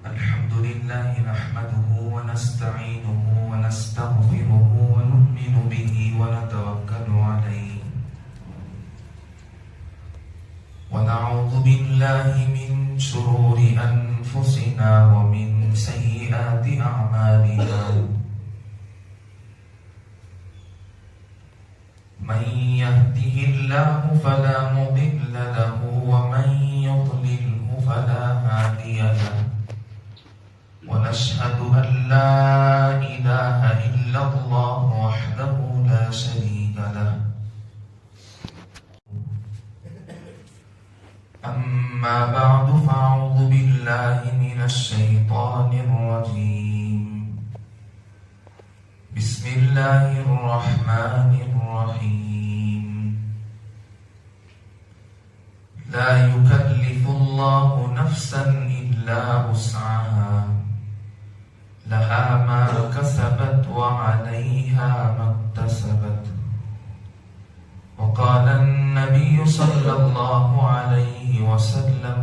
الحمد لله نحمده ونستعينه ونستغفره ونؤمن به ونتوكل عليه ونعوذ بالله من شرور أنفسنا ومن سيئات أعمالنا من يهده الله فلا مضل له ومن يضلله فلا هادي له ونشهد أن لا إله إلا الله وحده لا شريك له أما بعد فأعوذ بالله من الشيطان الرجيم بسم الله الرحمن الرحيم لا يكلف الله نفسا إلا وسعها لها ما كسبت وعليها ما اكتسبت وقال النبي صلى الله عليه وسلم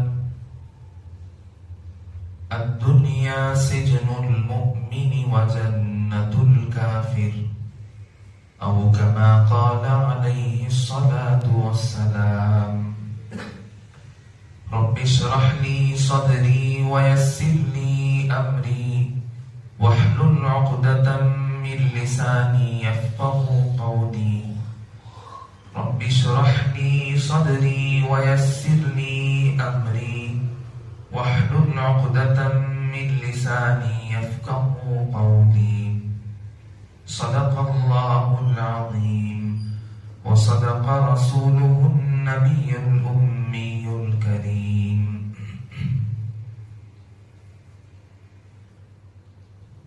الدنيا سجن المؤمن وجنة الكافر أو كما قال عليه الصلاة والسلام رب اشرح لي صدري ويسر لي أمري واحلل عقدة من لساني يفقهوا قولي رب اشرح لي صدري ويسر لي أمري واحلل عقدة من لساني يفقهوا قولي صدق الله العظيم وصدق رسوله النبي الأمي الكريم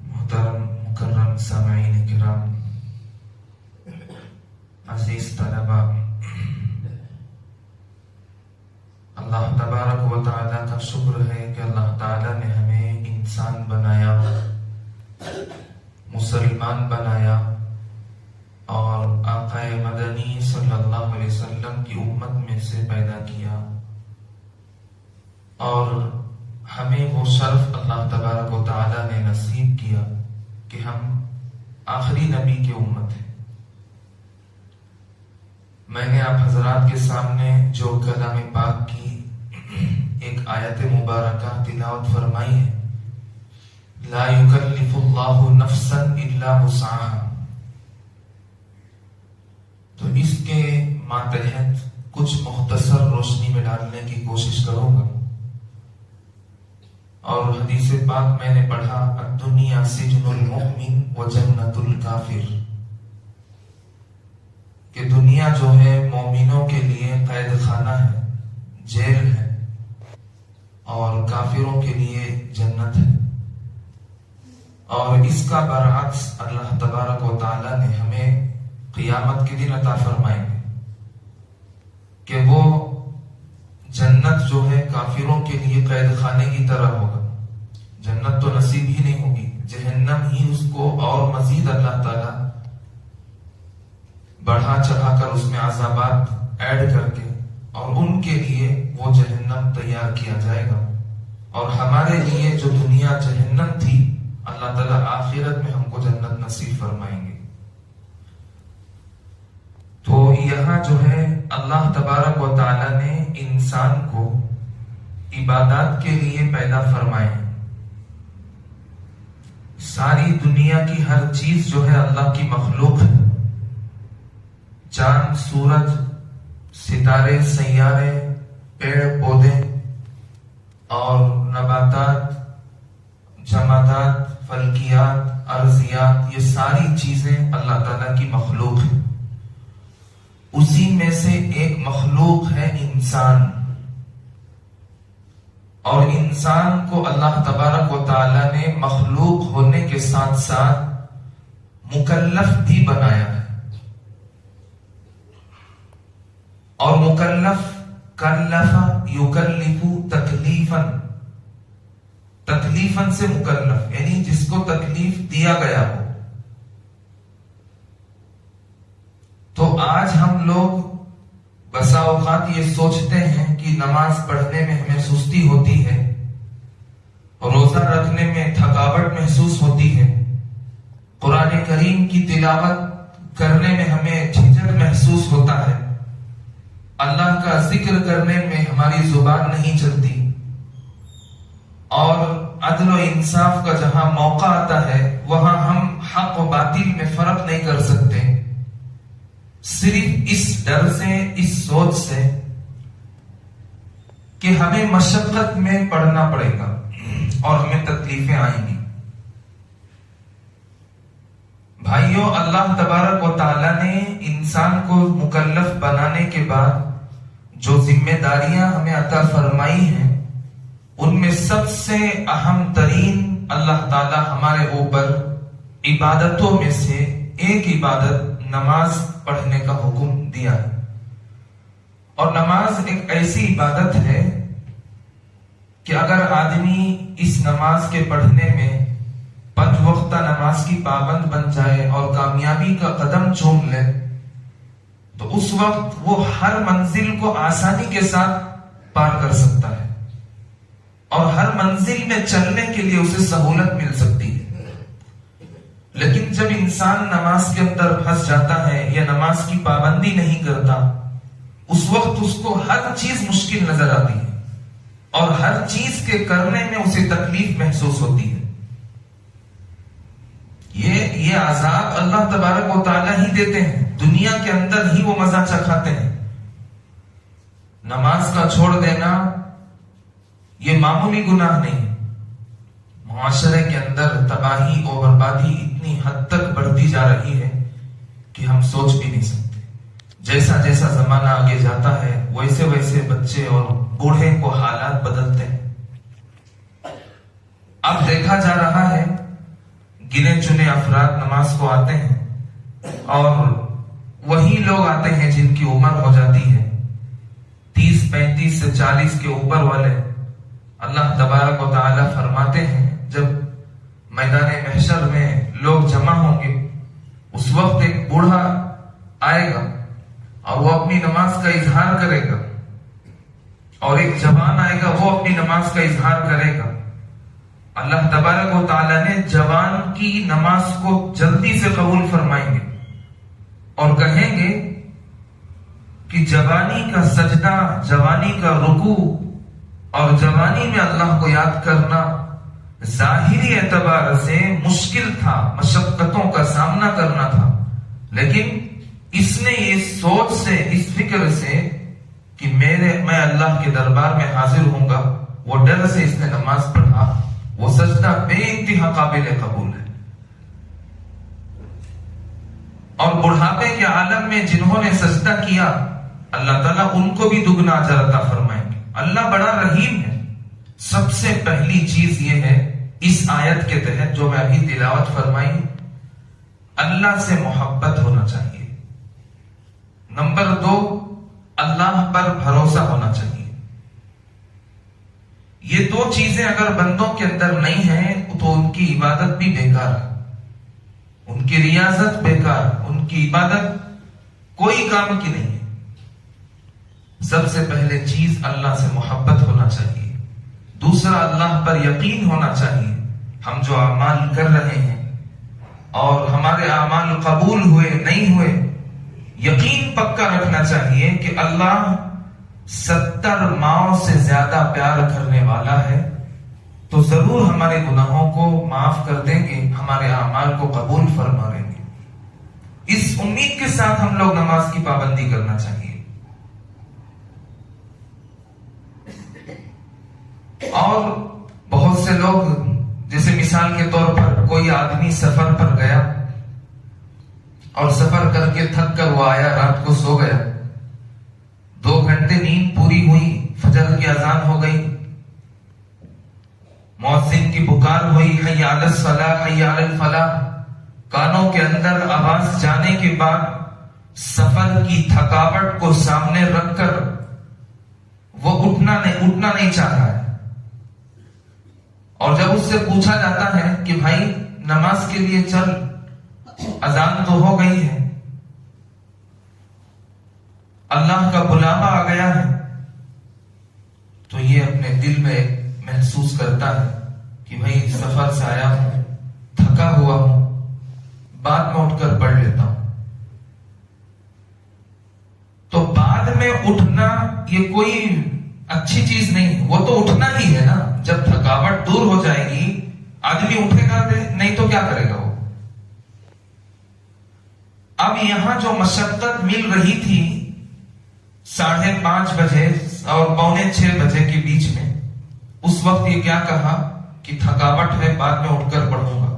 محترم مکرم سامعین کرام، عزیز طلبہ، اللہ تبارک و تعالیٰ کا شکر ہے کہ اللہ تعالیٰ نے ہمیں انسان بنایا، مسلمان بنایا اور آقا مدنی صلی اللہ علیہ وسلم کی امت میں سے پیدا کیا، اور ہمیں وہ شرف اللہ تبارک و تعالیٰ نے نصیب کیا کہ ہم آخری نبی کی امت ہیں۔ میں نے آپ حضرات کے سامنے جو کلام پاک کی ایک آیت مبارکہ تلاوت فرمائی ہے، لا یکلف اللہ نفسا الا وسعها، تو اس کے ماتحت کچھ مختصر روشنی میں ڈالنے کی کوشش کروں گا۔ اور حدیث پاک میں نے پڑھا الدنیا سجن المؤمن وجنت الکافر، کہ دنیا جو ہے مومنوں کے لیے قید خانہ ہے، جیل ہے، اور کافروں کے لیے جنت ہے۔ اور اس کا برعکس اللہ تبارک و تعالی نے ہمیں قیامت کے دن عطا فرمائیں گے کہ وہ جنت جو ہے کافروں کے لیے قید خانے کی طرح ہوگا، جنت تو نصیب ہی نہیں ہوگی، جہنم ہی اس کو اور مزید اللہ تعالی بڑھا چڑھا کر اس میں عذابات ایڈ کر کے اور ان کے لیے وہ جہنم تیار کیا جائے گا، اور ہمارے لیے جو دنیا جہنم تھی اللہ تعالی آخرت میں ہم کو جنت نصیب فرمائیں گے۔ تو یہاں جو ہے اللہ تبارک و تعالی نے انسان کو عبادات کے لیے پیدا فرمائے، ساری دنیا کی ہر چیز جو ہے اللہ کی مخلوق ہے، چاند، سورج، ستارے، سیارے، پیڑ پودے اور نباتات، جمادات، فلکیات، ارضیات، یہ ساری چیزیں اللہ تعالیٰ کی مخلوق ہیں۔ اسی میں سے ایک مخلوق ہے انسان، اور انسان کو اللہ تبارک و تعالی نے مخلوق ہونے کے ساتھ ساتھ مکلف بھی بنایا ہے، اور مکلف کلف یکلف تکلیفا، تکلیفا سے مکلف یعنی جس کو تکلیف دیا گیا ہو۔ تو آج ہم لوگ بسا اوقات یہ سوچتے ہیں کہ نماز پڑھنے میں ہمیں سستی ہوتی ہے روزہ رکھنے میں تھکاوٹ محسوس ہوتی ہے، قرآن کریم کی تلاوت کرنے میں ہمیں جھجک محسوس ہوتا ہے، اللہ کا ذکر کرنے میں ہماری زبان نہیں چلتی، اور عدل و انصاف کا جہاں موقع آتا ہے وہاں ہم حق و باطل میں فرق نہیں کر سکتے، صرف اس ڈر سے، اس سوچ سے کہ ہمیں مشقت میں پڑنا پڑے گا اور ہمیں تکلیفیں آئیں گی۔ بھائیوں، اللہ تبارک و تعالیٰ نے انسان کو مکلف بنانے کے بعد جو ذمہ داریاں ہمیں عطا فرمائی ہیں، ان میں سب سے اہم ترین اللہ تعالیٰ ہمارے اوپر عبادتوں میں سے ایک عبادت نماز پڑھنے کا حکم دیا ہے۔ اور نماز ایک ایسی عبادت ہے کہ اگر آدمی اس نماز کے پڑھنے میں 5 وقتہ نماز کی پابند بن جائے اور کامیابی کا قدم چوم لے تو اس وقت وہ ہر منزل کو آسانی کے ساتھ پار کر سکتا ہے، اور ہر منزل میں چلنے کے لیے اسے سہولت مل سکتی ہے۔ لیکن جب انسان نماز کے اندر پھنس جاتا ہے یا نماز کی پابندی نہیں کرتا، اس وقت اس کو ہر چیز مشکل نظر آتی ہے اور ہر چیز کے کرنے میں اسے تکلیف محسوس ہوتی ہے۔ یہ عذاب اللہ تبارک و تعالیٰ ہی دیتے ہیں، دنیا کے اندر ہی وہ مزہ چکھاتے ہیں۔ نماز کا چھوڑ دینا یہ معمولی گناہ نہیں، معاشرے کے اندر تباہی اور بربادی اتنی حد تک بڑھتی جا رہی ہے کہ ہم سوچ بھی نہیں سکتے۔ جیسا جیسا زمانہ آگے جاتا ہے ویسے ویسے بچے اور بوڑھے کو حالات بدلتے ہیں۔ اب دیکھا جا رہا ہے گنے چنے افراد نماز کو آتے ہیں، اور وہی لوگ آتے ہیں جن کی عمر ہو جاتی ہے 30 35 سے 40 کے اوپر والے۔ اللہ تبارک و تعالیٰ فرماتے ہیں جب میدان محشر میں لوگ جمع ہوں گے، اس وقت ایک بوڑھا آئے گا اور وہ اپنی نماز کا اظہار کرے گا، اور ایک جوان آئے گا وہ اپنی نماز کا اظہار کرے گا۔ اللہ تبارک و تعالیٰ نے جوان کی نماز کو جلدی سے قبول فرمائیں گے اور کہیں گے کہ جوانی کا سجدہ، جوانی کا رکوع اور جوانی میں اللہ کو یاد کرنا ظاہری اعتبار سے مشکل تھا، مشقتوں کا سامنا کرنا تھا، لیکن اس نے یہ سوچ سے، اس فکر سے کہ میں اللہ کے دربار میں حاضر ہوں گا، وہ ڈر سے اس نے نماز پڑھا، وہ سجدہ بے انتہا قابل قبول ہے۔ اور بڑھاپے کے عالم میں جنہوں نے سجدہ کیا، اللہ تعالیٰ ان کو بھی دگنا اجر عطا فرمائیں گے۔ اللہ بڑا رحیم ہے۔ سب سے پہلی چیز یہ ہے اس آیت کے تحت جو میں ابھی تلاوت فرمائی، اللہ سے محبت ہونا چاہیے۔ نمبر 2، اللہ پر بھروسہ ہونا چاہیے۔ یہ 2 چیزیں اگر بندوں کے اندر نہیں ہیں تو ان کی عبادت بھی بیکار ہے، ان کی ریاضت بیکار، ان کی عبادت کوئی کام کی نہیں ہے۔ سب سے پہلے چیز اللہ سے محبت ہونا چاہیے، دوسرا اللہ پر یقین ہونا چاہیے۔ ہم جو اعمال کر رہے ہیں اور ہمارے اعمال قبول ہوئے نہیں ہوئے، یقین پکا رکھنا چاہیے کہ اللہ 70 ماؤں سے زیادہ پیار کرنے والا ہے، تو ضرور ہمارے گناہوں کو معاف کر دیں گے، ہمارے اعمال کو قبول فرما لیں گے۔ اس امید کے ساتھ ہم لوگ نماز کی پابندی کرنا چاہیے۔ اور بہت سے لوگ، جیسے مثال کے طور پر کوئی آدمی سفر پر گیا اور سفر کر کے تھک کر وہ آیا، رات کو سو گیا، 2 گھنٹے نیند پوری ہوئی، فجر کی اذان ہو گئی، مؤذن کی پکار ہوئی، حی علی الصلاۃ حی علی الفلاح، کانوں کے اندر آواز جانے کے بعد سفر کی تھکاوٹ کو سامنے رکھ کر وہ اٹھنا نہیں چاہ رہا ہے، اور جب اس سے پوچھا جاتا ہے کہ بھائی نماز کے لیے چل، اذان تو ہو گئی ہے، اللہ کا بلاوا آ گیا ہے، تو یہ اپنے دل میں محسوس کرتا ہے کہ بھائی سفر سے آیا ہوں، تھکا ہوا ہوں، بعد میں اٹھ کر پڑھ لیتا ہوں. تو بعد میں اٹھنا یہ کوئی اچھی چیز نہیں، وہ تو اٹھنا ہی ہے نا. جب تھکاوٹ دور ہو جائے گی آدمی اٹھے گا، نہیں تو کیا کرے گا وہ. اب یہاں جو مشقت مل رہی تھی 5:30 بجے اور 5:45 بجے کے بیچ میں، اس وقت یہ کیا کہا کہ تھکاوٹ ہے، بعد میں اٹھ کر پڑھوں گا.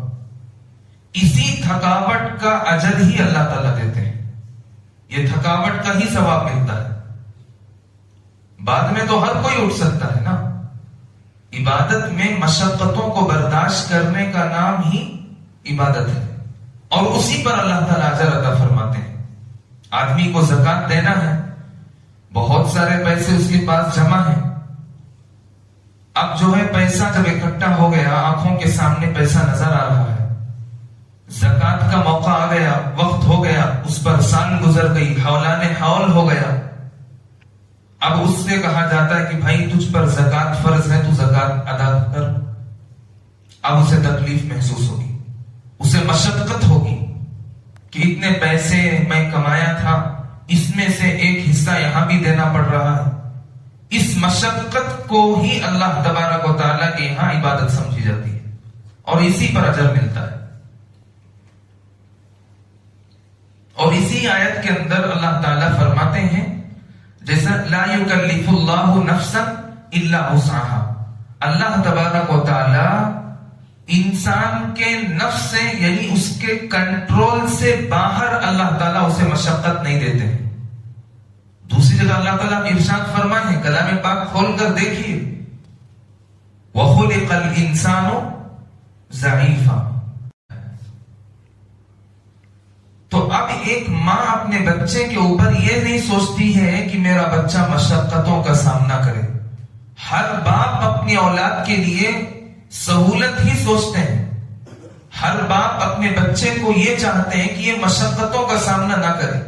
اسی تھکاوٹ کا اجر ہی اللہ تعالیٰ دیتے ہیں. یہ تھکاوٹ کا ہی ثواب ملتا ہے. بعد میں تو ہر کوئی اٹھ سکتا ہے نا. عبادت میں مشقتوں کو برداشت کرنے کا نام ہی عبادت ہے، اور اسی پر اللہ تعالیٰ اجر عطا فرماتے ہیں. آدمی کو زکات دینا ہے، بہت سارے پیسے اس کے پاس جمع ہیں. اب جو ہے پیسہ جب اکٹھا ہو گیا، آنکھوں کے سامنے پیسہ نظر آ رہا ہے، زکات کا موقع آ گیا، وقت ہو گیا، اس پر سال گزر گئی، حولان حول ہو گیا. اب اس سے کہا جاتا ہے کہ بھائی تجھ پر زکات فرض ہے، تو زکات ادا کر. اب اسے تکلیف محسوس ہوگی، اسے مشقت ہوگی کہ اتنے پیسے میں کمایا تھا، اس میں سے ایک حصہ یہاں بھی دینا پڑ رہا ہے. اس مشقت کو ہی اللہ تبارک و تعالیٰ کے یہاں عبادت سمجھی جاتی ہے، اور اسی پر اجر ملتا ہے. اور اسی آیت کے اندر اللہ تعالیٰ فرماتے ہیں جیسا لا یکلف اللہ نفسا الا وسعها. اللہ تبارک و تعالی انسان کے نفس سے، یعنی اس کے کنٹرول سے باہر اللہ تعالیٰ اسے مشقت نہیں دیتے. دوسری جگہ اللہ تعالیٰ ارشاد فرمائے ہیں، کلام پاک کھول کر دیکھیے، وَخُلِقَ الْإِنسَانُ ضَعِيفًا. تو اب ایک ماں اپنے بچے کے اوپر یہ نہیں سوچتی ہے کہ میرا بچہ مشقتوں کا سامنا کرے. ہر باپ اپنی اولاد کے لیے سہولت ہی سوچتے ہیں. ہر باپ اپنے بچے کو یہ چاہتے ہیں کہ یہ مشقتوں کا سامنا نہ کرے.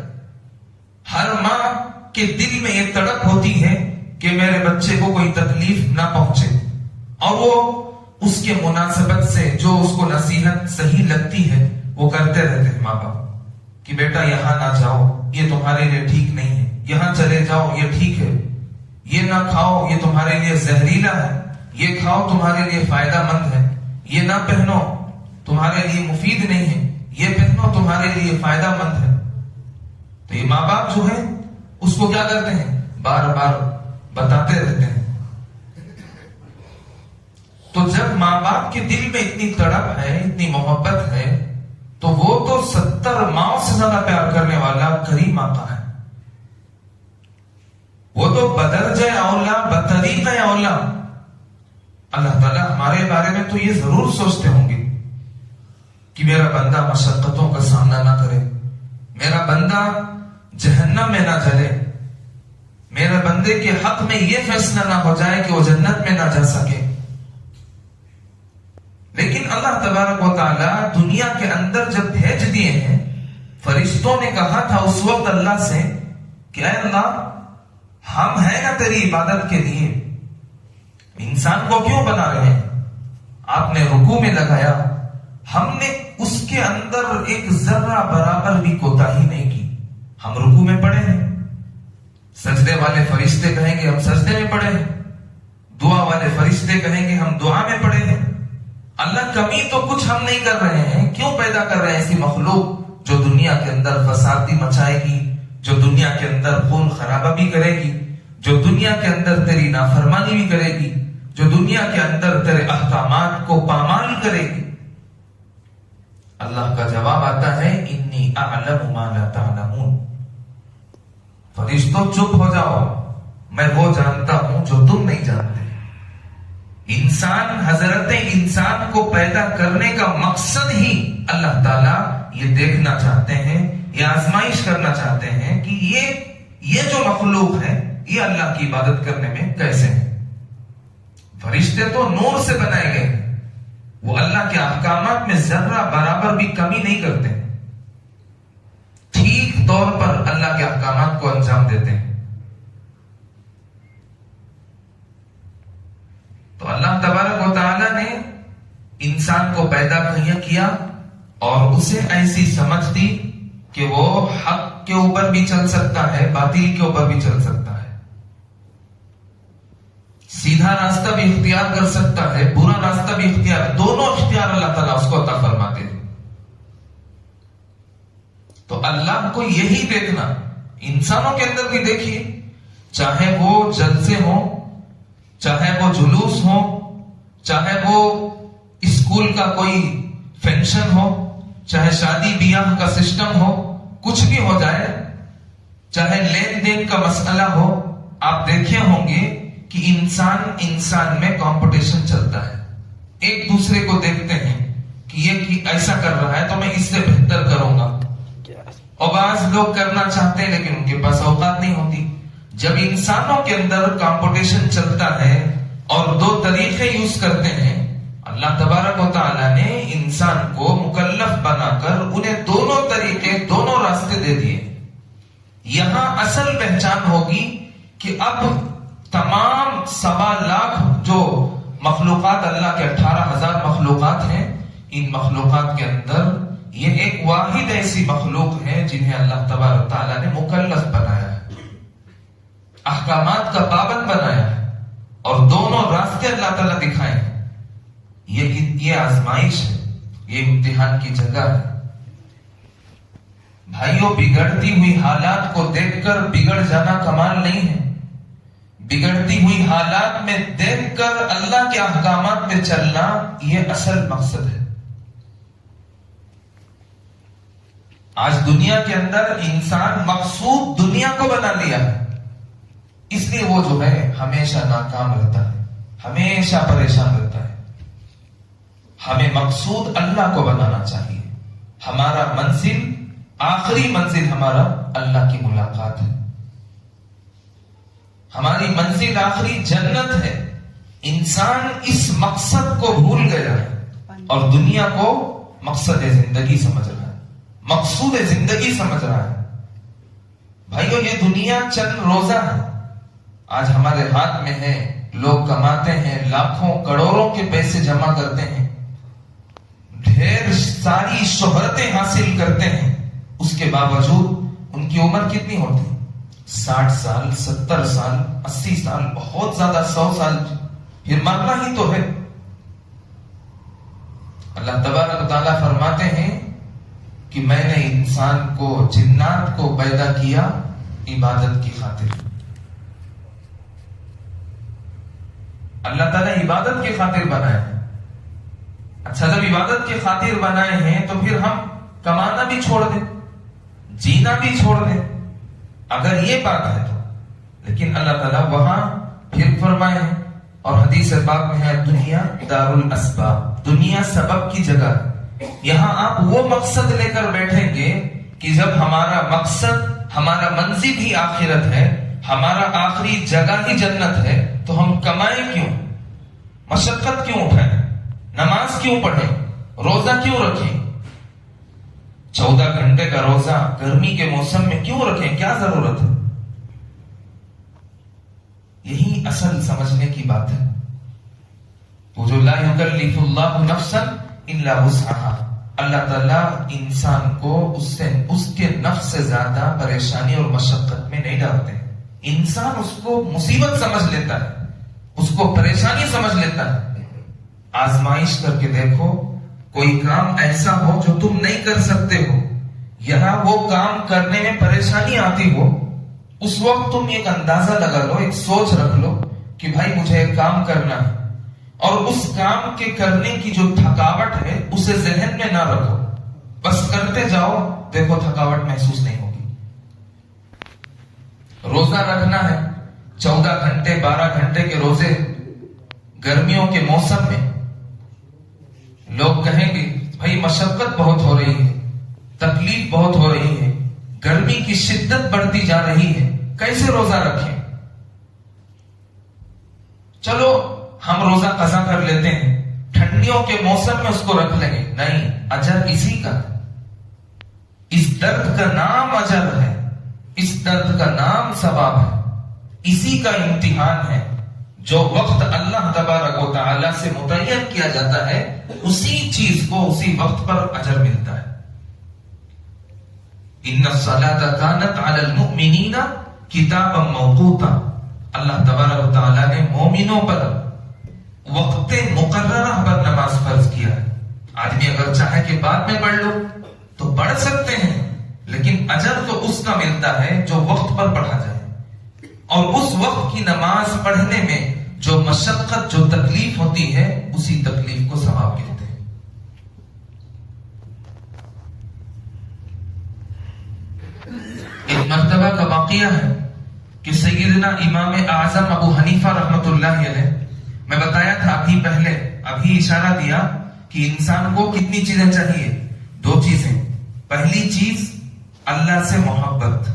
ہر ماں کے دل میں یہ تڑپ ہوتی ہے کہ میرے بچے کو کوئی تکلیف نہ پہنچے، اور وہ اس کے مناسبت سے جو اس کو نصیحت صحیح لگتی ہے وہ کرتے رہتے ہیں ماں باپ، کہ بیٹا یہاں نہ جاؤ، یہ تمہارے لیے ٹھیک نہیں ہے، یہاں چلے جاؤ یہ ٹھیک ہے، یہ نہ کھاؤ یہ تمہارے لیے زہریلا ہے، یہ کھاؤ تمہارے لیے فائدہ مند ہے، یہ نہ پہنو تمہارے لیے مفید نہیں ہے، یہ پہنو تمہارے لیے فائدہ مند ہے. تو یہ ماں باپ جو ہے اس کو کیا کرتے ہیں، بار بار بتاتے رہتے ہیں. تو جب ماں باپ کے دل میں اتنی تڑپ ہے، اتنی محبت ہے، تو وہ تو 70 ماؤں سے زیادہ پیار کرنے والا کریم آقا ہے. وہ تو بدرجہ اولا بطریق اولا. اللہ تعالیٰ ہمارے بارے میں تو یہ ضرور سوچتے ہوں گے کہ میرا بندہ مشقتوں کا سامنا نہ کرے، میرا بندہ جہنم میں نہ جلے، میرے بندے کے حق میں یہ فیصلہ نہ ہو جائے کہ وہ جنت میں نہ جا سکے. لیکن اللہ تبارک و تعالیٰ دنیا کے اندر جب بھیج دیے ہیں، فرشتوں نے کہا تھا اس وقت اللہ سے کہ اے اللہ، ہم ہیں نا تیری عبادت کے لیے، انسان کو کیوں بنا رہے ہیں؟ آپ نے رکوع میں لگایا، ہم نے اس کے اندر ایک ذرہ برابر بھی کوتاہی نہیں کی. ہم رکوع میں پڑے ہیں، سجدے والے فرشتے کہیں گے ہم سجدے میں پڑے ہیں، دعا والے فرشتے کہیں گے ہم دعا میں پڑے ہیں. اللہ کمی تو کچھ ہم نہیں کر رہے ہیں، کیوں پیدا کر رہے ہیں ایسی مخلوق جو دنیا کے اندر فسادی مچائے گی، جو دنیا کے اندر خون خرابہ بھی کرے گی، جو دنیا کے اندر تیری نافرمانی بھی کرے گی، جو دنیا کے اندر تیرے احکامات کو پامال کرے گی. اللہ کا جواب آتا ہے انی اعلم ما لا تعلمون. فرشتوں چپ ہو جاؤ، میں وہ جانتا ہوں جو تم نہیں جانتے. حضرت انسان کو پیدا کرنے کا مقصد ہی اللہ تعالیٰ یہ دیکھنا چاہتے ہیں، یہ آزمائش کرنا چاہتے ہیں کہ یہ جو مخلوق ہے یہ اللہ کی عبادت کرنے میں کیسے ہے. فرشتے تو نور سے بنائے گئے ہیں، وہ اللہ کے احکامات میں ذرہ برابر بھی کمی نہیں کرتے، ٹھیک طور پر اللہ کے احکامات کو انجام دیتے ہیں. تو اللہ تبارک و تعالیٰ نے انسان کو پیدا کیا اور اسے ایسی سمجھ دی کہ وہ حق کے اوپر بھی چل سکتا ہے، باطل کے اوپر بھی چل سکتا ہے، سیدھا راستہ بھی اختیار کر سکتا ہے، برا راستہ بھی اختیار، دونوں اختیار اللہ تعالیٰ اس کو عطا فرماتے ہیں۔ تو اللہ کو یہی دیکھنا، انسانوں کے اندر بھی دیکھیے، چاہے وہ جلسے ہوں، چاہے وہ جلوس ہو، چاہے وہ اسکول کا کوئی فنکشن ہو، چاہے شادی بیاہ کا سسٹم ہو، کچھ بھی ہو جائے، چاہے لین دین کا مسئلہ ہو، آپ دیکھے ہوں گے کہ انسان میں کمپٹیشن چلتا ہے، ایک دوسرے کو دیکھتے ہیں کہ یہ ایسا کر رہا ہے تو میں اس سے بہتر کروں گا، اور بعض لوگ کرنا چاہتے ہیں لیکن ان کے پاس اوقات نہیں ہوتی۔ جب انسانوں کے اندر کمپٹیشن چلتا ہے اور دو طریقے یوز کرتے ہیں، اللہ تبارک و تعالیٰ نے انسان کو مکلف بنا کر انہیں دونوں طریقے، دونوں راستے دے دیے۔ یہاں اصل پہچان ہوگی کہ اب تمام 1.25 لاکھ جو مخلوقات، اللہ کے 18,000 مخلوقات ہیں، ان مخلوقات کے اندر یہ ایک واحد ایسی مخلوق ہے جنہیں اللہ تبارک و تعالیٰ نے مکلف بنایا ہے، احکامات کا پابند بنایا ہے، اور دونوں راستے اللہ تعالیٰ دکھائے ہیں۔ یہ آزمائش ہے، یہ امتحان کی جگہ ہے۔ بھائیوں، بگڑتی ہوئی حالات کو دیکھ کر بگڑ جانا کمال نہیں ہے، بگڑتی ہوئی حالات میں دیکھ کر اللہ کے احکامات میں چلنا یہ اصل مقصد ہے۔ آج دنیا کے اندر انسان مقصود دنیا کو بنا لیا ہے، اس لیے وہ جو ہے ہمیشہ ناکام رہتا ہے، ہمیشہ پریشان رہتا ہے۔ ہمیں مقصود اللہ کو بنانا چاہیے، ہمارا منزل، آخری منزل ہمارا اللہ کی ملاقات ہے، ہماری منزل آخری جنت ہے۔ انسان اس مقصد کو بھول گیا ہے اور دنیا کو مقصد زندگی سمجھ رہا ہے، مقصود زندگی سمجھ رہا ہے۔ بھائیو، یہ دنیا چند روزہ ہے، آج ہمارے ہاتھ میں ہے، لوگ کماتے ہیں، لاکھوں کروڑوں کے پیسے جمع کرتے ہیں، ڈھیر ساری شہرتیں حاصل کرتے ہیں، اس کے باوجود ان کی عمر کتنی ہوتی؟ 60 سال، 70 سال، 80 سال، بہت زیادہ 100 سال، پھر مرنا ہی تو ہے۔ اللہ تبارک و تعالیٰ فرماتے ہیں کہ میں نے انسان کو، جنات کو پیدا کیا عبادت کی خاطر۔ اللہ تعالیٰ عبادت کی خاطر بنائے ہیں۔ اچھا، جب عبادت کی خاطر بنائے ہیں تو پھر ہم کمانا بھی چھوڑ دیں، جینا بھی چھوڑ دیں، اگر یہ بات ہے تو۔ لیکن اللہ تعالیٰ وہاں پھر فرمائے ہیں، اور حدیث پاک میں ہے، دنیا دار الاسباب، دنیا سبب کی جگہ۔ یہاں آپ وہ مقصد لے کر بیٹھیں گے کہ جب ہمارا مقصد، ہمارا منزل ہی آخرت ہے، ہمارا آخری جگہ ہی جنت ہے، تو ہم کمائیں کیوں، مشقت کیوں اٹھائیں، نماز کیوں پڑھیں، روزہ کیوں رکھیں، 14 گھنٹے کا روزہ گرمی کے موسم میں کیوں رکھیں، کیا ضرورت ہے؟ یہی اصل سمجھنے کی بات ہے۔ وہ جو لا یکلف اللہ نفسا الا وسعها، اللہ تعالیٰ انسان کو اس کے نفس سے زیادہ پریشانی اور مشقت میں نہیں ڈالتے۔ انسان اس کو مصیبت سمجھ لیتا ہے، اس کو پریشانی سمجھ لیتا ہے۔ آزمائش کر کے دیکھو، کوئی کام ایسا ہو جو تم نہیں کر سکتے ہو، یہاں وہ کام کرنے میں پریشانی آتی ہو، اس وقت تم ایک اندازہ لگا لو، ایک سوچ رکھ لو کہ بھائی مجھے ایک کام کرنا ہے، اور اس کام کے کرنے کی جو تھکاوٹ ہے اسے ذہن میں نہ رکھو، بس کرتے جاؤ، دیکھو تھکاوٹ محسوس نہیں ہوگی۔ روزہ رکھنا ہے، 14 گھنٹے 12 گھنٹے کے روزے گرمیوں کے موسم میں، لوگ کہیں گے بھائی مشقت بہت ہو رہی ہے، تکلیف بہت ہو رہی ہے، گرمی کی شدت بڑھتی جا رہی ہے، کیسے روزہ رکھیں؟ چلو ہم روزہ قضا کر لیتے ہیں، ٹھنڈیوں کے موسم میں اس کو رکھ لیں گے۔ نہیں، اجر اسی کا ہے، اس درد کا نام اجر ہے، اس درد کا نام ثواب ہے، اسی کا امتحان ہے۔ جو وقت اللہ تبارک تبارک و تعالی سے متعین کیا جاتا ہے اسی چیز کو اسی وقت پر اجر ملتا ہے. ان الصلاۃ کانت علی المؤمنین کتابا موقوتا. اللہ تبارک و تعالی نے مومنوں پر وقت مقررہ پر نماز فرض کیا ہے. آدمی اگر چاہے کہ بعد میں پڑھ لو تو پڑھ سکتے ہیں، لیکن اجر تو اس کا ملتا ہے جو وقت پر پڑھا جائے. اور اس وقت کی نماز پڑھنے میں جو مشقت جو تکلیف ہوتی ہے اسی تکلیف کو ثواب کہتے ہیں. ایک مرتبہ کا واقعہ ہے کہ سیدنا امام اعظم ابو حنیفہ رحمۃ اللہ علیہ، میں بتایا تھا ابھی اشارہ دیا کہ انسان کو کتنی چیزیں چاہیے؟ 2 چیزیں. پہلی چیز اللہ سے محبت،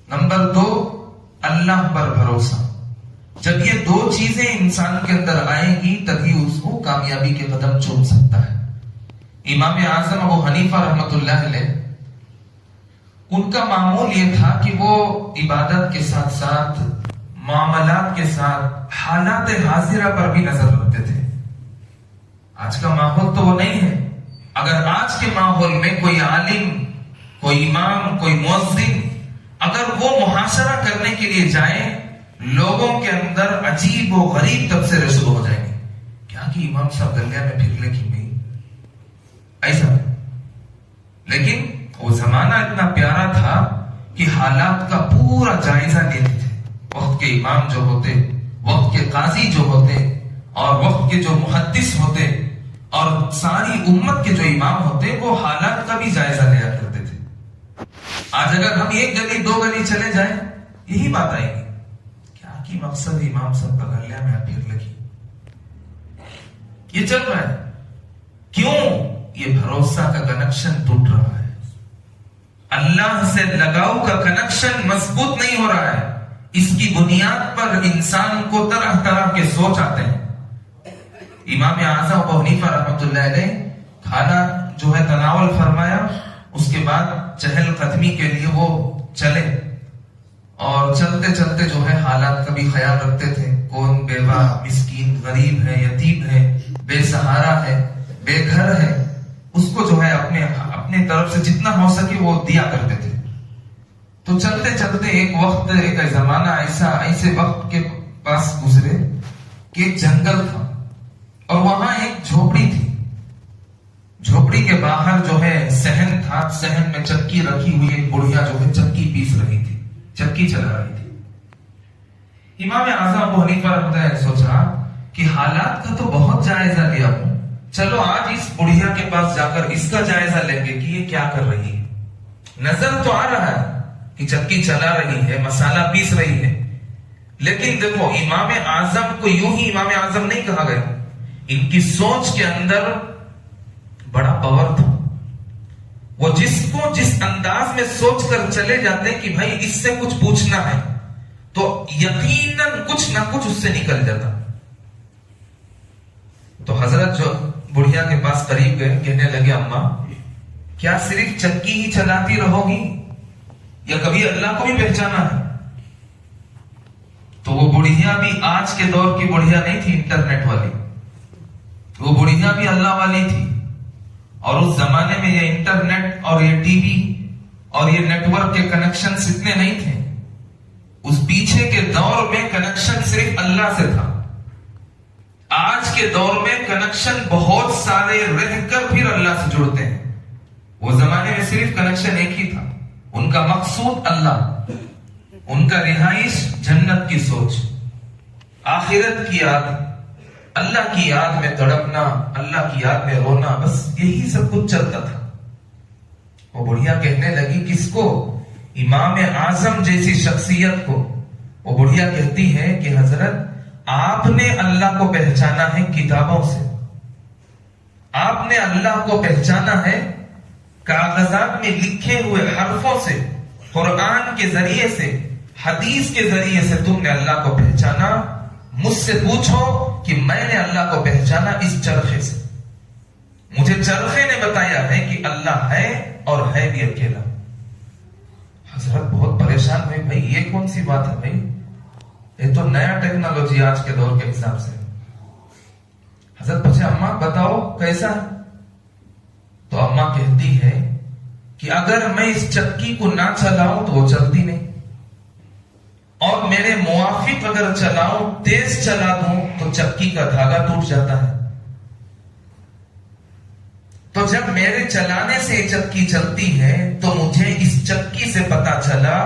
نمبر 2 اللہ پر بھروسہ. جب یہ 2 چیزیں انسان کے اندر آئیں گی تبھی اس کو کامیابی کے قدم چوم سکتا ہے. امام اعظم ابو حنیفہ رحمۃ اللہ علیہ، ان کا معمول یہ تھا کہ وہ عبادت کے ساتھ ساتھ معاملات کے ساتھ حالات حاضرہ پر بھی نظر رکھتے تھے. آج کا ماحول تو وہ نہیں ہے. اگر آج کے ماحول میں کوئی عالم، کوئی امام، کوئی مؤذن اگر وہ محاصرہ کرنے کے لیے جائیں، لوگوں کے اندر عجیب و غریب تبصرے شروع ہو جائیں گے. کیا کہ امام صاحب گلیا میں پھر لے کی نہیں ایسا. لیکن وہ زمانہ اتنا پیارا تھا کہ حالات کا پورا جائزہ لیتے تھے. وقت کے امام جو ہوتے، وقت کے قاضی جو ہوتے، اور وقت کے جو محدث ہوتے، اور ساری امت کے جو امام ہوتے، وہ حالات کا بھی جائزہ لیا کرتے تھے. آج اگر ہم 1 گلی 2 گلی چلے جائیں یہی بات آئے گی، کیا کی مقصد امام سب بغلیہ میں پھر لگی. یہ چل رہا ہے. کیوں؟ یہ بھروسہ کا کنیکشن ٹوٹ رہا ہے. اللہ سے لگاؤ کا کنیکشن مضبوط نہیں ہو رہا ہے. اس کی بنیاد پر انسان کو طرح طرح کے سوچ آتے ہیں. امام اعظم ابو حنیفہ رحمۃ اللہ علیہ کھانا جو ہے تناول فرمایا، اس کے بعد چہل قدمی کے لیے وہ چلے، اور چلتے چلتے جو ہے حالات کا بھی خیال رکھتے تھے. کون بیوہ، مسکین، غریب ہے، یتیم ہے، بے سہارا ہے، بے گھر ہے، اس کو جو ہے اپنے طرف سے جتنا ہو سکے وہ دیا کرتے تھے. تو چلتے چلتے ایک زمانہ ایسے وقت کے پاس گزرے کہ ایک جنگل تھا اور وہاں ایک جھوپڑی تھی. جھوپڑی کے باہر جو ہے صحن تھا، صحن میں چکی رکھی ہوئی ایک بڑھیا جو ہے چکی پیس رہی تھی، چکی چلا رہی تھی. امام اعظم ابو حنیفہ رحمۃ اللہ نے سوچا کہ حالات کا تو بہت جائزہ لیا ہوں، چلو آج اس بڑھیا کے پاس جا کر اس کا جائزہ لیں گے کہ یہ کیا کر رہی ہے. نظر تو آ رہا ہے کہ چکی چلا رہی ہے، مسالہ پیس رہی ہے، لیکن دیکھو امام اعظم کو یوں ہی امام اعظم نہیں کہا گیا. ان کی سوچ کے اندر بڑا پاور تھا. وہ جس انداز میں سوچ کر چلے جاتے کہ بھائی اس سے کچھ پوچھنا ہے تو یقیناً کچھ نہ کچھ اس سے نکل جاتا. تو حضرت جو بڑھیا کے پاس قریب گئے، کہنے لگے اماں کیا صرف چکی ہی چلاتی رہو گی یا کبھی اللہ کو بھی پہچانا ہے؟ تو وہ بڑھیا بھی آج کے دور کی بڑھیا نہیں تھی انٹرنیٹ والی، وہ بڑھیا بھی اللہ والی تھی. اور اس زمانے میں یہ انٹرنیٹ اور یہ ٹی وی اور یہ نیٹ ورک کے کنیکشنز اتنے نہیں تھے. اس پیچھے کے دور میں کنیکشن صرف اللہ سے تھا. آج کے دور میں کنیکشن بہت سارے رہ کر پھر اللہ سے جڑتے ہیں. وہ زمانے میں صرف کنیکشن ایک ہی تھا. ان کا مقصود اللہ، ان کا رہائش جنت کی سوچ، آخرت کی یاد، اللہ کی یاد میں تڑپنا، اللہ کی یاد میں رونا، بس یہی سب کچھ چلتا تھا. وہ بڑھیا کہنے لگی کس کو؟ امام اعظم جیسی شخصیت کو. وہ بڑھیا کہتی ہے کہ حضرت آپ نے اللہ کو پہچانا ہے کتابوں سے، آپ نے اللہ کو پہچانا ہے کاغذات میں لکھے ہوئے حرفوں سے، قرآن کے ذریعے سے، حدیث کے ذریعے سے تم نے اللہ کو پہچانا. مجھ سے پوچھو کہ میں نے اللہ کو پہچانا اس چرخے سے. مجھے چرخے نے بتایا ہے کہ اللہ ہے اور ہے بھی اکیلا. حضرت بہت پریشان ہوئے، بھائی یہ کون سی بات ہے؟ بھائی یہ تو نیا ٹیکنالوجی آج کے دور کے حساب سے. حضرت پوچھے اماں بتاؤ کیسا ہے؟ تو اماں کہتی ہے کہ اگر میں اس چکی کو نہ چلاؤں تو وہ چلتی نہیں، اور میرے موافق اگر چلاؤں، تیز چلا دوں تو چکی کا دھاگا ٹوٹ جاتا ہے۔ تو جب میرے چلانے سے یہ چکی چلتی ہے تو مجھے اس چکی سے پتا چلا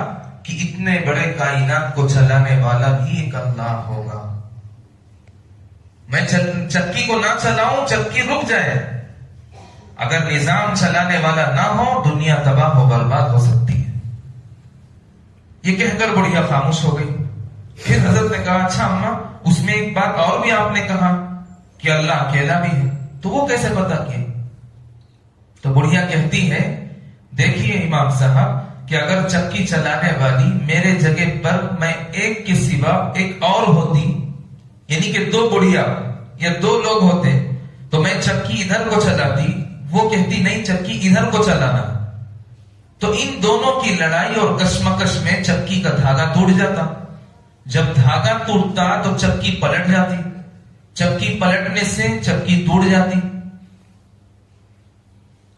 کہ اتنے بڑے کائنات کو چلانے والا بھی ایک اللہ ہوگا۔ میں چکی کو نہ چلاؤں، چکی رک جائے، اگر نظام چلانے والا نہ ہو دنیا تباہ و برباد ہو سکتی ہے۔ یہ کہہ کر بڑھیا خاموش ہو گئی۔ پھر حضرت نے کہا اچھا اماں اس میں ایک بات اور بھی آپ نے کہا کہ اللہ اکیلا بھی ہے، تو وہ کیسے پتا کیا؟ تو بڑھیا کہتی ہے دیکھیے امام صاحب کہ اگر چکی چلانے والی میرے جگہ پر میں ایک کے سوا ایک اور ہوتی، یعنی کہ دو بڑھیا یا دو لوگ ہوتے، تو میں چکی ادھر کو چلاتی، وہ کہتی نہیں چکی ادھر کو چلانا، تو ان دونوں کی لڑائی اور کشمکش میں چکی کا دھاگا ٹوٹ جاتا۔ جب دھاگا ٹوٹتا تو چکی پلٹ جاتی، چکی پلٹنے سے چکی ٹوٹ جاتی۔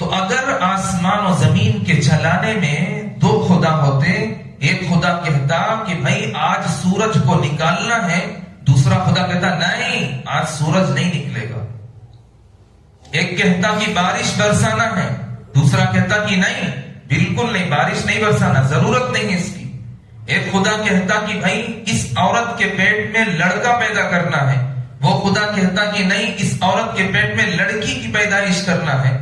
تو اگر آسمان و زمین کے چلانے میں دو خدا ہوتے، ایک خدا کہتا کہ بھائی آج سورج کو نکالنا ہے، دوسرا خدا کہتا نہیں آج سورج نہیں نکلے گا۔ ایک کہتا کہ بارش برسانا ہے، دوسرا کہتا کہ نہیں بالکل نہیں، بارش نہیں برسانا، ضرورت نہیں ہے اس کی۔ ایک خدا کہتا کہ بھائی اس عورت کے پیٹ میں لڑکا پیدا کرنا ہے، وہ خدا کہتا کہ نہیں اس عورت کے پیٹ میں لڑکی کی پیدائش کرنا ہے۔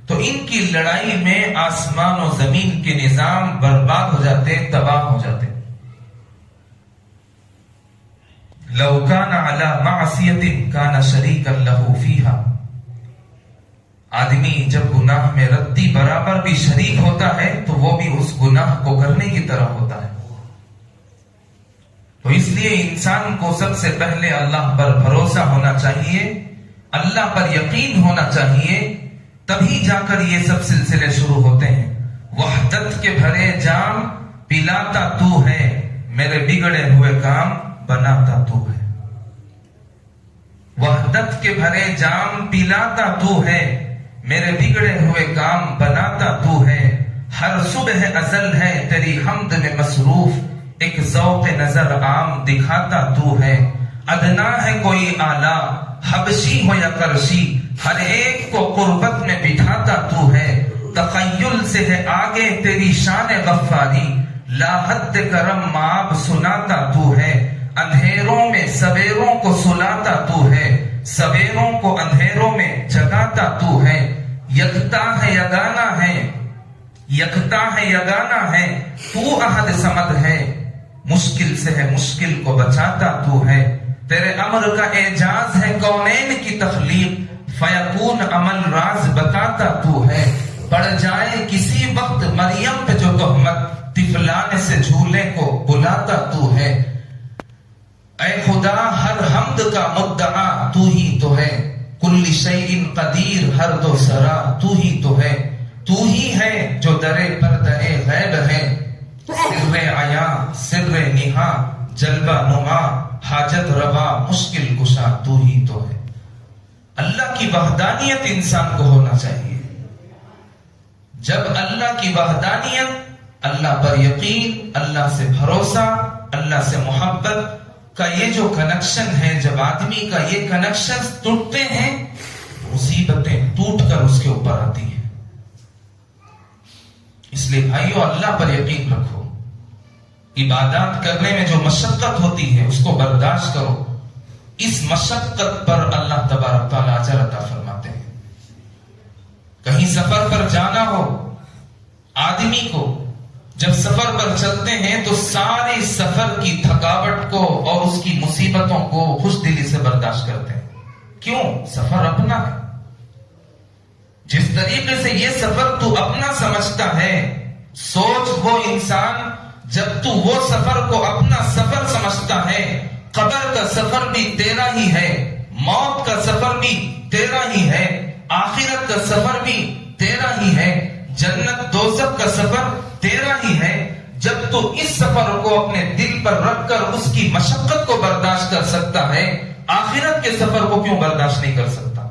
تو ان کی لڑائی میں آسمان و زمین کے نظام برباد ہو جاتے، تباہ ہو جاتے۔ لو کان علی معصیۃ کان شریکا لہ فیہا، آدمی جب گناہ میں رتی برابر بھی شریک ہوتا ہے تو وہ بھی اس گناہ کو کرنے کی طرح ہوتا ہے۔ تو اس لیے انسان کو سب سے پہلے اللہ پر بھروسہ ہونا چاہیے، اللہ پر یقین ہونا چاہیے، تبھی جا کر یہ سب سلسلے شروع ہوتے ہیں۔ وحدت کے بھرے جام پلاتا تو ہے، میرے بگڑے ہوئے کام بناتا تو ہے۔ وحدت کے بھرے جام پلاتا تو ہے، میرے بگڑے ہوئے کام بناتا تو ہے۔ ہر صبح ازل ہے تیری حمد میں مصروف، ایک ذوق نظر عام دکھاتا تو ہے۔ ادنا ہے کوئی اعلیٰ حبشی ہو یا کرشی، ہر ایک کو قربت میں بٹھاتا تو ہے۔ تخیل سے ہے آگے تیری شان غفاری، لا حد کرم مآب سناتا تو ہے۔ اندھیروں میں سویروں کو سلاتا تو ہے، سویروں کو اندھیروں میں جگاتا تو ہے۔ یکتا ہے یگانا ہے، یکتا ہے یگانا ہے، تو احد صمد ہے، مشکل سے ہے مشکل کو بچاتا تو ہے۔ تیرے امر کا اعجاز ہے کونین کی تخلیق، فیکون عمل راز بتاتا تو ہے۔ پڑ جائے کسی وقت مریم پہ جو تہمت، طفلانے سے جھولے کو بلاتا تو ہے۔ اے خدا ہر حمد کا مدعا تو ہی تو ہے، کل شیء قدیر ہر دو سرا تو ہی تو ہے۔ تو ہی ہے جو درے پردہ غیب ہے، سر عیاں سر نہا جلوہ نما، حاجت روا مشکل کشا تو ہی تو ہے۔ اللہ کی وحدانیت انسان کو ہونا چاہیے۔ جب اللہ کی وحدانیت، اللہ پر یقین، اللہ سے بھروسہ، اللہ سے محبت کا یہ جو کنیکشن ہے، جب آدمی کا یہ کنیکشن ٹوٹتے ہیں، مصیبتیں ٹوٹ کر اس کے اوپر آتی ہیں۔ اس لیے بھائیو اللہ پر یقین رکھو، عبادات کرنے میں جو مشقت ہوتی ہے اس کو برداشت کرو، اس مشقت پر اللہ تبارک تعالیٰ اجر عطا فرماتے ہیں۔ کہیں سفر پر جانا ہو، آدمی کو جب سفر پر چلتے ہیں تو سارے سفر کی تھکاوٹ کو اور اس کی مصیبتوں کو خوش دلی سے برداشت کرتے ہیں۔ کیوں؟ سفر اپنا ہے۔ جس طریقے سے یہ سفر تو اپنا سمجھتا ہے، سوچ وہ انسان جب تو وہ سفر کو اپنا سفر سمجھتا ہے، قبر کا سفر بھی تیرا ہی ہے، موت کا سفر بھی تیرا ہی ہے، آخرت کا سفر بھی تیرا ہی ہے، جنت دوزخ کا سفر تیرا ہی ہے۔ جب تو اس سفر کو اپنے دل پر رکھ کر اس کی مشقت کو برداشت کر سکتا ہے، آخرت کے سفر کو کیوں برداشت نہیں کر سکتا؟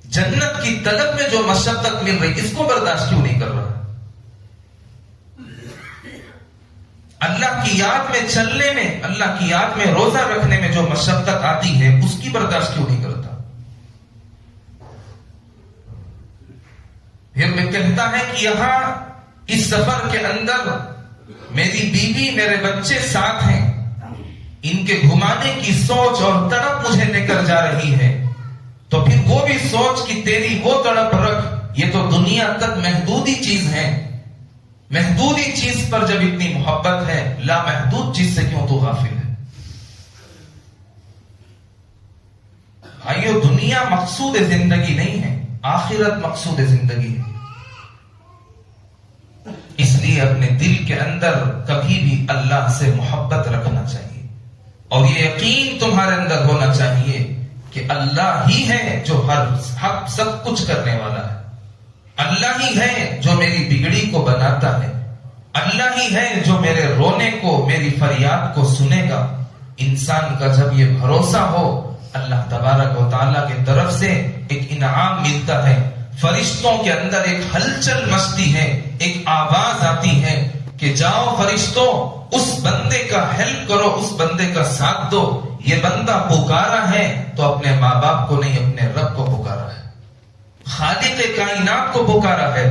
جنت کی طلب میں جو مشقت مل رہی اس کو برداشت کیوں نہیں کر رہا؟ اللہ کی یاد میں چلنے میں، اللہ کی یاد میں روزہ رکھنے میں جو مشقت آتی ہے اس کی برداشت کیوں نہیں کرتا؟ پھر میں کہتا ہے کہ یہاں اس سفر کے اندر میری بیوی میرے بچے ساتھ ہیں، ان کے گھمانے کی سوچ اور تڑپ مجھے لے کر جا رہی ہے، تو پھر وہ بھی سوچ کہ تیری وہ تڑپ رکھ، یہ تو دنیا تک محدودی چیز ہے، محدودی چیز پر جب اتنی محبت ہے، لامحدود چیز سے کیوں تو غافل ہے؟ بھائیو، دنیا مقصود زندگی نہیں ہے، آخرت مقصود زندگی ہے۔ اس لیے اپنے دل کے اندر کبھی بھی اللہ سے محبت رکھنا چاہیے، اور یہ یقین تمہارے اندر ہونا چاہیے کہ اللہ ہی ہے جو ہر حق سب کچھ کرنے والا ہے، اللہ ہی ہے جو میری بگڑی کو بناتا ہے، اللہ ہی ہے جو میرے رونے کو، میری فریاد کو سنے گا۔ انسان کا جب یہ بھروسہ ہو، اللہ تبارک و تعالیٰ کی طرف سے ایک انعام ملتا ہے، فرشتوں کے اندر ایک ہلچل مچتی ہے، ایک آواز آتی ہے کہ جاؤ فرشتوں، اس بندے کا ہیلپ کرو، اس بندے کا ساتھ دو، یہ بندہ پکارا ہے تو اپنے ماں باپ کو نہیں، اپنے رب کو پکارا ہے، خالق کائنات کو پکارا ہے،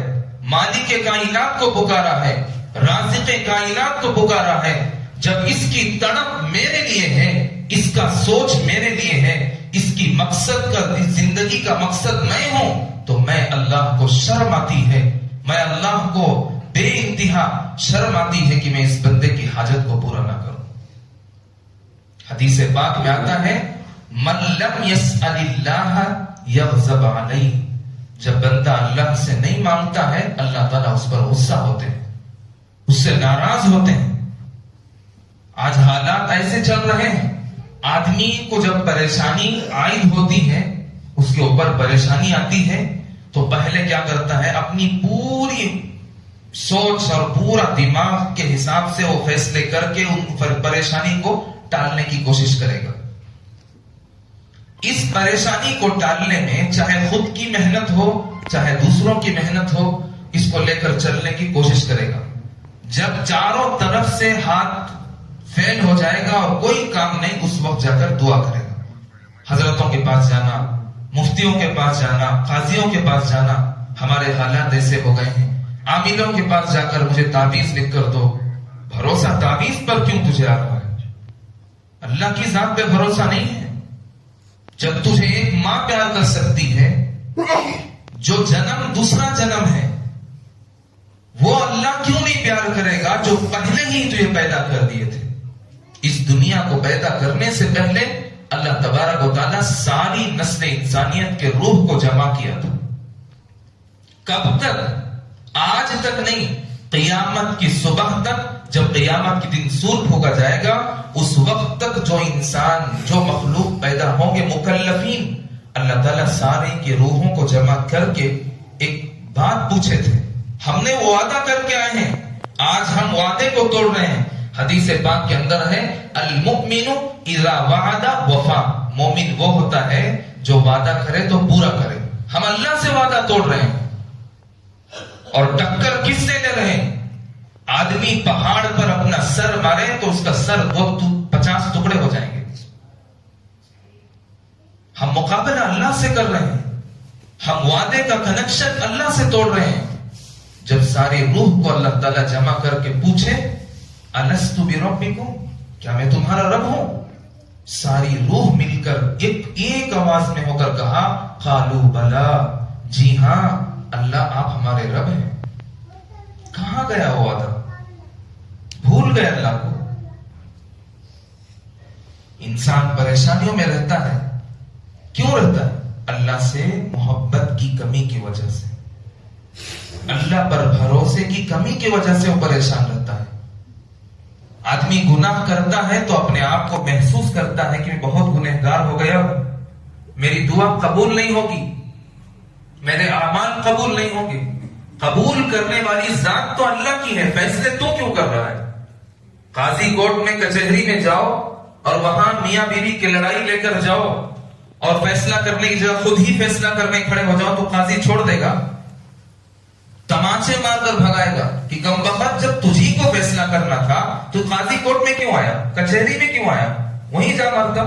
مالک کائنات کو پکارا ہے، رازق کائنات کو پکارا ہے۔ جب اس کی تڑپ میرے لیے ہے، اس کا سوچ میرے لیے ہے، اس کی مقصد کا، زندگی کا مقصد میں ہوں، تو میں اللہ کو شرم آتی ہے، میں اللہ کو بے انتہا شرم آتی ہے کہ میں اس بندے کی حاجت کو پورا نہ کروں۔ حدیث پاک میں آتا ہے من لم يسأل اللہ یغضب علیہ، جب بندہ اللہ سے نہیں مانگتا ہے، اللہ تعالیٰ اس پر غصہ ہوتے ہیں، اس سے ناراض ہوتے ہیں۔ آج حالات ایسے چل رہے ہیں، آدمی کو جب پریشانی عائد ہوتی ہے، اس کے اوپر پریشانی آتی ہے، تو پہلے کیا کرتا ہے؟ اپنی پوری سوچ اور پورا دماغ کے حساب سے وہ فیصلے کر کے ان پریشانی کو ٹالنے کی کوشش کرے گا۔ اس پریشانی کو ٹالنے میں چاہے خود کی محنت ہو، چاہے دوسروں کی محنت ہو، اس کو لے کر چلنے کی کوشش کرے گا۔ جب چاروں طرف سے ہاتھ فیل ہو جائے گا اور کوئی کام نہیں، اس وقت جا کر دعا کرے گا۔ حضرتوں کے پاس جانا، مفتیوں کے پاس جانا، قاضیوں کے پاس جانا، ہمارے حالات ایسے ہو گئے ہیں، عاملوں کے پاس جا کر مجھے تعویذ لکھ کر دو۔ بھروسہ تعویذ پر کیوں تجھے آ رہا ہے؟ اللہ کی ذات پہ بھروسہ نہیں ہے؟ جب تجھے ایک ماں پیار کر سکتی ہے، جو جنم دوسرا جنم ہے، وہ اللہ کیوں نہیں پیار کرے گا جو پہلے ہی تجھے پیدا کر دیے تھے؟ اس دنیا کو پیدا کرنے سے پہلے اللہ تبارک و تعالیٰ ساری نسل انسانیت کے روح کو جمع کیا تھا۔ کب تک؟ آج تک نہیں، قیامت کی صبح تک، جب قیامت کے دن سور پھونکا جائے گا، اس وقت تک جو انسان، جو مخلوق پیدا ہوں گے مکلفین، اللہ تعالیٰ سارے کے روحوں کو جمع کر کے ایک بات پوچھے تھے۔ ہم نے وہ وعدہ کر کے آئے ہیں، آج ہم وعدے کو توڑ رہے ہیں۔ حدیث پاک کے اندر ہے المؤمن اذا وعد وفا، مومن وہ ہوتا ہے جو وعدہ کرے تو پورا کرے۔ ہم اللہ سے وعدہ توڑ رہے ہیں، اور ٹکر کس سے لے رہے ہیں؟ آدمی پہاڑ پر اپنا سر مارے تو اس کا سر 50 ٹکڑے ہو جائیں گے۔ ہم مقابلہ اللہ سے کر رہے ہیں، ہم وعدے کا کنیکشن اللہ سے توڑ رہے ہیں۔ جب ساری روح کو اللہ تعالیٰ جمع کر کے پوچھے الست بربکم، کیا میں تمہارا رب ہوں؟ ساری روح مل کر ایک آواز میں ہو کر کہا قالوا بلا، جی ہاں اللہ آپ ہمارے رب ہیں۔ کہاں گیا وہ وعدہ؟ بھول گئے اللہ کو۔ انسان پریشانیوں میں رہتا ہے، کیوں رہتا ہے؟ اللہ سے محبت کی کمی کی وجہ سے، اللہ پر بھروسے کی کمی کی وجہ سے وہ پریشان رہتا ہے۔ آدمی گناہ کرتا ہے تو اپنے آپ کو محسوس کرتا ہے کہ میں بہت گنہگار ہو گیا ہوں، میری دعا قبول نہیں ہوگی، میرے اعمال قبول نہیں ہوں گے۔ قبول کرنے والی ذات تو اللہ کی ہے، فیصلے تو کیوں کر رہا ہے؟ قاضی کورٹ میں، کچہری میں جاؤ، اور وہاں میاں بیوی کی لڑائی لے کر جاؤ اور فیصلہ کرنے کی جگہ خود ہی فیصلہ کرنے کھڑے ہو جاؤ تو قاضی چھوڑ دے گا؟ تماچے مار کر بھگائے گا کہ کمبخت جب تجھی کو فیصلہ کرنا تھا تو قاضی کورٹ میں کیوں آیا، کچہری میں کیوں آیا، وہیں جا مرتا۔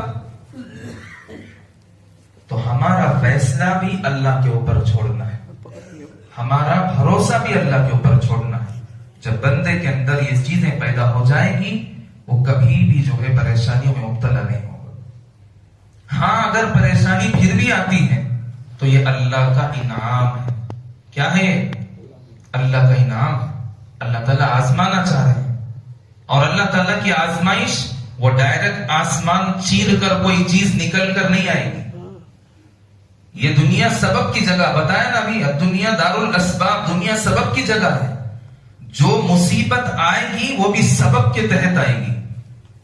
تو ہمارا فیصلہ بھی اللہ کے اوپر چھوڑنا ہے، ہمارا بھروسہ بھی اللہ کے اوپر چھوڑنا ہے۔ جب بندے کے اندر یہ چیزیں پیدا ہو جائیں گی وہ کبھی بھی جو ہے پریشانیوں میں مبتلا نہیں ہوگا۔ ہاں اگر پریشانی پھر بھی آتی ہے تو یہ اللہ کا انعام ہے۔ کیا ہے؟ اللہ کا انعام ہے۔ اللہ تعالیٰ آزمانا چاہ رہے ہیں، اور اللہ تعالیٰ کی آزمائش وہ ڈائریکٹ آسمان چیر کر کوئی چیز نکل کر نہیں آئے گی۔ یہ دنیا سبب کی جگہ، بتایا نا ابھی، دنیا دار الاسباب، دنیا سبب کی جگہ ہے۔ جو مصیبت آئے گی وہ بھی سبب کے تحت آئے گی،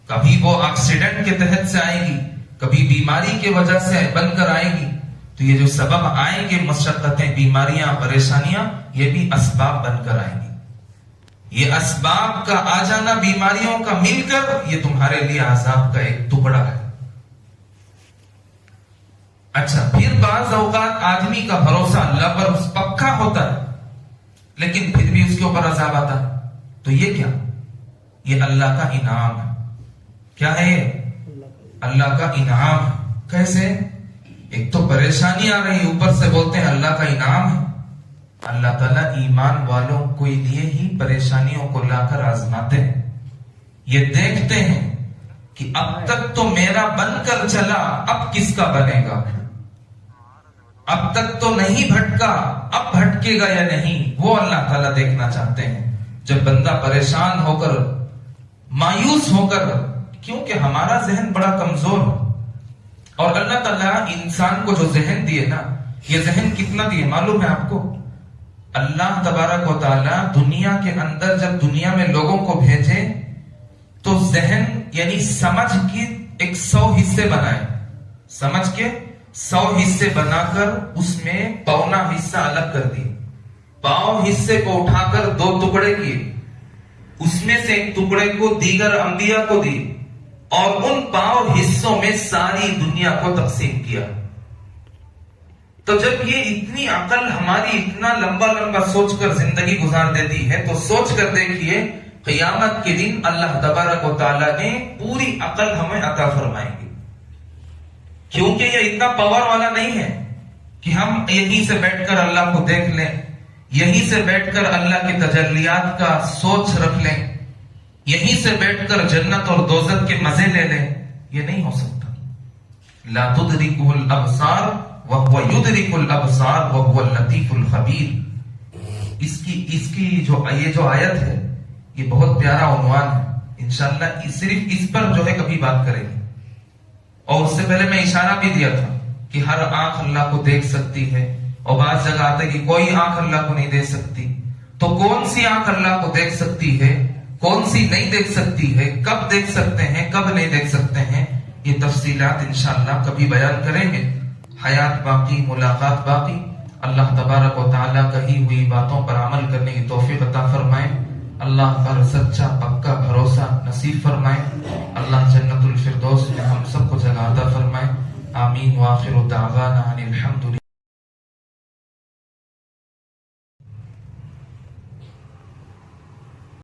کبھی وہ ایکسیڈنٹ کے تحت سے آئے گی، کبھی بیماری کی وجہ سے بن کر آئے گی۔ تو یہ جو سبب آئیں گے، مشقتیں، بیماریاں، پریشانیاں، یہ بھی اسباب بن کر آئیں گی۔ یہ اسباب کا آ جانا، بیماریوں کا مل کر، یہ تمہارے لیے عذاب کا ایک ٹکڑا ہے۔ اچھا، پھر بعض اوقات آدمی کا بھروسہ اللہ پر پکا ہوتا ہے لیکن پھر بھی اس کے اوپر عذاب آتا ہے، تو یہ کیا؟ یہ اللہ کا انعام ہے۔ کیا ہے یہ؟ اللہ کا انعام ہے۔ کیسے؟ ایک تو پریشانی آ رہی، اوپر سے بولتے ہیں اللہ کا انعام ہے۔ اللہ تعالیٰ ایمان والوں کو لیے ہی پریشانیوں کو لا کر آزماتے ہیں۔ یہ دیکھتے ہیں کہ اب تک تو میرا بن کر چلا، اب کس کا بنے گا؟ اب تک تو نہیں بھٹکا، اب بھٹکے گا یا نہیں، وہ اللہ تعالیٰ دیکھنا چاہتے ہیں۔ جب بندہ پریشان ہو کر، مایوس ہو کر، کیونکہ ہمارا ذہن بڑا کمزور ہے، اور اللہ تعالیٰ انسان کو جو ذہن دیے نا، یہ ذہن کتنا دیے معلوم ہے آپ کو؟ اللہ تبارک و تعالیٰ دنیا کے اندر جب دنیا میں لوگوں کو بھیجے تو ذہن یعنی سمجھ کی 100 حصے بنائے، سمجھ کے 100 حصے بنا کر اس میں پونا حصہ الگ کر دیے، پاؤ حصے کو اٹھا کر 2 ٹکڑے کیے، اس میں سے ایک ٹکڑے کو دیگر انبیاء کو دی، اور ان پاؤ حصوں میں ساری دنیا کو تقسیم کیا۔ تو جب یہ اتنی عقل ہماری اتنا لمبا لمبا سوچ کر زندگی گزار دیتی ہے، تو سوچ کر دیکھیے قیامت کے دن اللہ تبارک و تعالیٰ نے پوری عقل ہمیں عطا فرمائیں گے، کیونکہ یہ اتنا پاور والا نہیں ہے کہ ہم یہیں سے بیٹھ کر اللہ کو دیکھ لیں، یہیں سے بیٹھ کر اللہ کی تجلیات کا سوچ رکھ لیں، یہیں سے بیٹھ کر جنت اور دوزخ کے مزے لے لیں۔ یہ نہیں ہو سکتا۔ لا تدرکہ الابصار وہو یدرک الابصار وہو اللطیف الخبیر۔ اس کی جو آیت ہے، یہ بہت پیارا عنوان ہے، انشاءاللہ صرف اس پر جو ہے کبھی بات کریں گے۔ اور اس سے پہلے میں اشارہ بھی دیا تھا کہ ہر آنکھ اللہ کو دیکھ سکتی ہے، اور بعض جگہ آتا ہے کہ کوئی آنکھ اللہ کو نہیں دیکھ سکتی۔ تو کون سی آنکھ اللہ کو دیکھ سکتی ہے، کون سی نہیں دیکھ سکتی ہے، کب دیکھ سکتے ہیں، کب نہیں دیکھ سکتے ہیں، یہ تفصیلات انشاءاللہ کبھی بیان کریں گے۔ حیات باقی، ملاقات باقی۔ اللہ تبارک و تعالیٰ کہی ہوئی باتوں پر عمل کرنے کی توفیق عطا فرمائے، اللہ پر سچا پکا بھروسہ نصیب فرمائے، اللہ جنت الفردوس میں ہم سب کو جگہ عطا فرمائے۔ آمین۔ وآخر دعوانا ان الحمد للہ۔